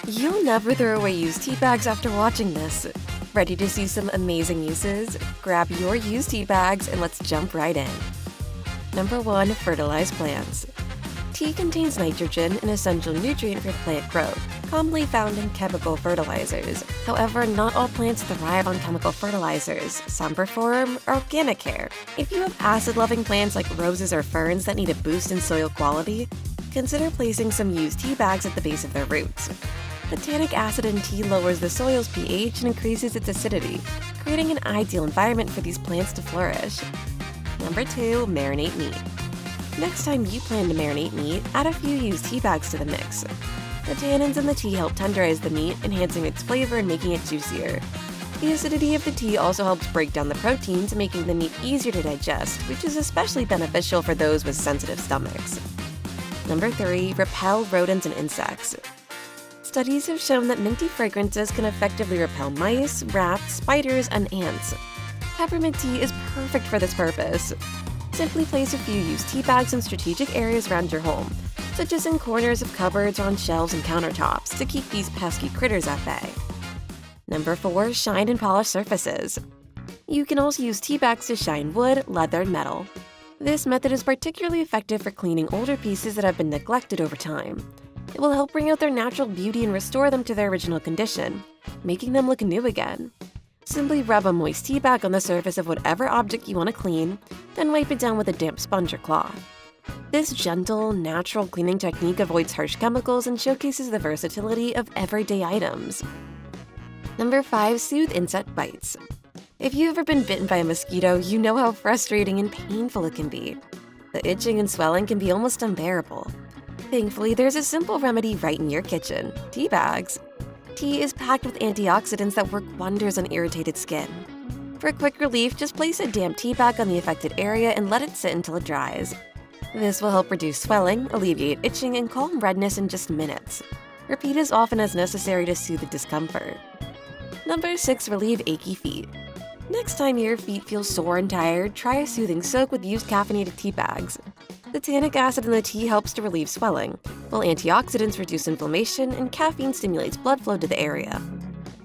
You'll never throw away used tea bags after watching this. Ready to see some amazing uses? Grab your used tea bags and let's jump right in. Number 1. Fertilize plants. Tea contains nitrogen, an essential nutrient for plant growth, commonly found in chemical fertilizers. However, not all plants thrive on chemical fertilizers. Some perform organic care. If you have acid-loving plants like roses or ferns that need a boost in soil quality, consider placing some used tea bags at the base of their roots. The tannic acid in tea lowers the soil's pH and increases its acidity, creating an ideal environment for these plants to flourish. Number 2. Marinate meat. Next time you plan to marinate meat, add a few used tea bags to the mix. The tannins in the tea help tenderize the meat, enhancing its flavor and making it juicier. The acidity of the tea also helps break down the proteins, making the meat easier to digest, which is especially beneficial for those with sensitive stomachs. Number 3. Repel rodents and insects. Studies have shown that minty fragrances can effectively repel mice, rats, spiders, and ants. Peppermint tea is perfect for this purpose. Simply place a few used tea bags in strategic areas around your home, such as in corners of cupboards or on shelves and countertops, to keep these pesky critters at bay. Number 4. Shine and polish surfaces. You can also use tea bags to shine wood, leather, and metal. This method is particularly effective for cleaning older pieces that have been neglected over time. It will help bring out their natural beauty and restore them to their original condition, making them look new again. Simply rub a moist tea bag on the surface of whatever object you want to clean, then wipe it down with a damp sponge or cloth. This gentle, natural cleaning technique avoids harsh chemicals and showcases the versatility of everyday items. Number 5. Soothe insect bites. If you've ever been bitten by a mosquito, you know how frustrating and painful it can be. The itching and swelling can be almost unbearable. Thankfully, there's a simple remedy right in your kitchen: tea bags. Tea is packed with antioxidants that work wonders on irritated skin. For quick relief, just place a damp tea bag on the affected area and let it sit until it dries. This will help reduce swelling, alleviate itching, and calm redness in just minutes. Repeat as often as necessary to soothe the discomfort. Number 6. Relieve achy feet. Next time your feet feel sore and tired, try a soothing soak with used caffeinated tea bags. The tannic acid in the tea helps to relieve swelling, while antioxidants reduce inflammation and caffeine stimulates blood flow to the area.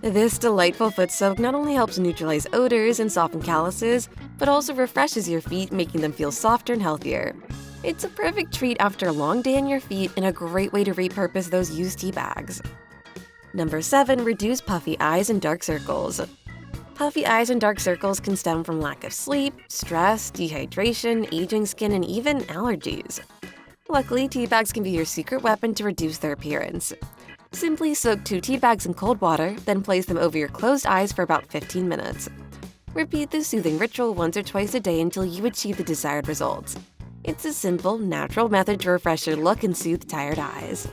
This delightful foot soak not only helps neutralize odors and soften calluses, but also refreshes your feet, making them feel softer and healthier. It's a perfect treat after a long day on your feet and a great way to repurpose those used tea bags. Number 7. Reduce puffy eyes and dark circles. Puffy eyes and dark circles can stem from lack of sleep, stress, dehydration, aging skin, and even allergies. Luckily, tea bags can be your secret weapon to reduce their appearance. Simply soak 2 tea bags in cold water, then place them over your closed eyes for about 15 minutes. Repeat this soothing ritual once or twice a day until you achieve the desired results. It's a simple, natural method to refresh your look and soothe tired eyes.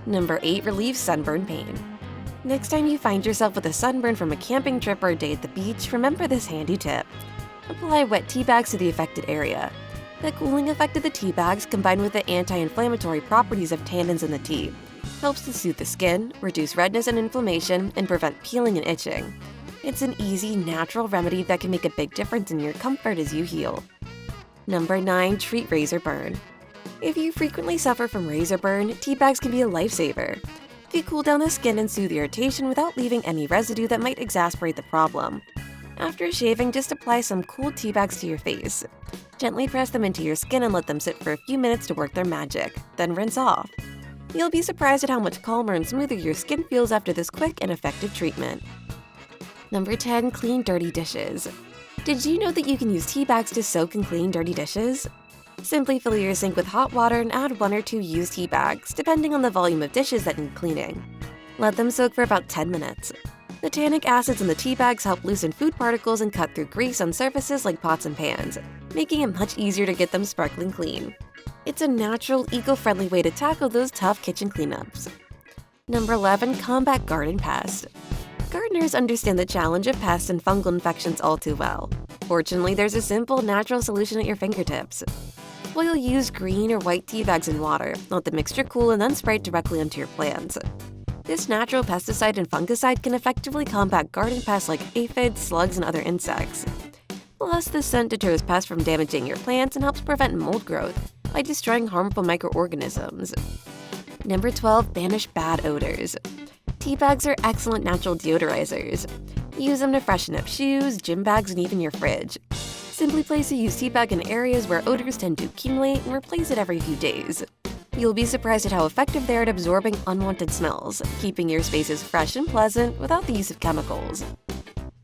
Number 8. Relieve sunburn pain. Next time you find yourself with a sunburn from a camping trip or a day at the beach, remember this handy tip. Apply wet tea bags to the affected area. The cooling effect of the tea bags, combined with the anti-inflammatory properties of tannins in the tea, helps to soothe the skin, reduce redness and inflammation, and prevent peeling and itching. It's an easy, natural remedy that can make a big difference in your comfort as you heal. Number 9. Treat razor burn. If you frequently suffer from razor burn, tea bags can be a lifesaver. They cool down the skin and soothe irritation without leaving any residue that might exacerbate the problem. After shaving, just apply some cool tea bags to your face. Gently press them into your skin and let them sit for a few minutes to work their magic, then rinse off. You'll be surprised at how much calmer and smoother your skin feels after this quick and effective treatment. Number 10. Clean dirty dishes. Did you know that you can use tea bags to soak and clean dirty dishes? Simply fill your sink with hot water and add 1 or 2 used tea bags, depending on the volume of dishes that need cleaning. Let them soak for about 10 minutes. The tannic acids in the tea bags help loosen food particles and cut through grease on surfaces like pots and pans, making it much easier to get them sparkling clean. It's a natural, eco-friendly way to tackle those tough kitchen cleanups. Number 11. Combat garden pests. Gardeners understand the challenge of pests and fungal infections all too well. Fortunately, there's a simple, natural solution at your fingertips. Boil used green or white tea bags in water, let the mixture cool, and then spray it directly onto your plants. This natural pesticide and fungicide can effectively combat garden pests like aphids, slugs, and other insects. Plus, the scent deters pests from damaging your plants and helps prevent mold growth by destroying harmful microorganisms. Number 12. Banish Bad Odors. Tea bags are excellent natural deodorizers. Use them to freshen up shoes, gym bags, and even your fridge. Simply place a used tea bag in areas where odors tend to accumulate and replace it every few days. You'll be surprised at how effective they are at absorbing unwanted smells, keeping your spaces fresh and pleasant without the use of chemicals.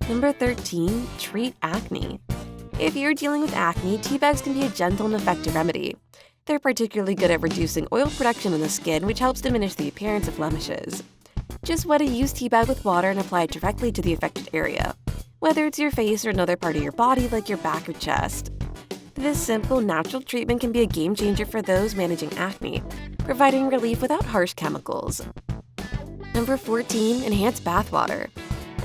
Number 13. Treat acne. If you're dealing with acne, tea bags can be a gentle and effective remedy. They're particularly good at reducing oil production in the skin, which helps diminish the appearance of blemishes. Just wet a used tea bag with water and apply it directly to the affected area, whether it's your face or another part of your body like your back or chest. This simple, natural treatment can be a game changer for those managing acne, providing relief without harsh chemicals. Number 14. Enhance bath water.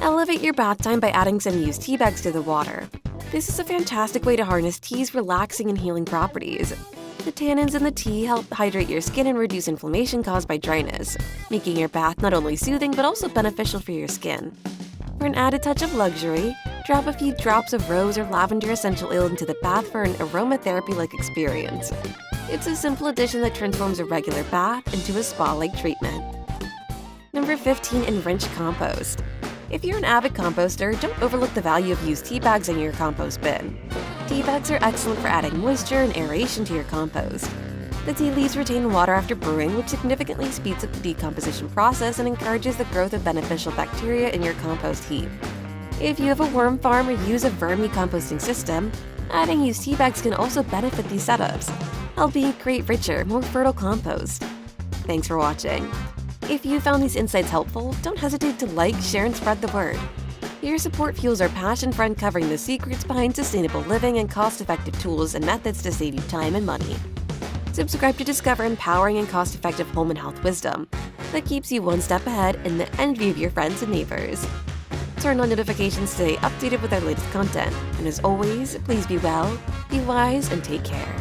Elevate your bath time by adding some used tea bags to the water. This is a fantastic way to harness tea's relaxing and healing properties. The tannins in the tea help hydrate your skin and reduce inflammation caused by dryness, making your bath not only soothing but also beneficial for your skin. For an added touch of luxury, drop a few drops of rose or lavender essential oil into the bath for an aromatherapy-like experience. It's a simple addition that transforms a regular bath into a spa-like treatment. Number 15. Enrich Compost. If you're an avid composter, don't overlook the value of used tea bags in your compost bin. Tea bags are excellent for adding moisture and aeration to your compost. The tea leaves retain water after brewing, which significantly speeds up the decomposition process and encourages the growth of beneficial bacteria in your compost heap. If you have a worm farm or use a vermi-composting system, adding used tea bags can also benefit these setups, helping you create richer, more fertile compost. Thanks for watching. If you found these insights helpful, don't hesitate to like, share, and spread the word. Your support fuels our passion for uncovering the secrets behind sustainable living and cost-effective tools and methods to save you time and money. Subscribe to discover empowering and cost-effective home and health wisdom that keeps you one step ahead in the envy of your friends and neighbors. Turn on notifications to stay updated with our latest content. And as always, please be well, be wise, and take care.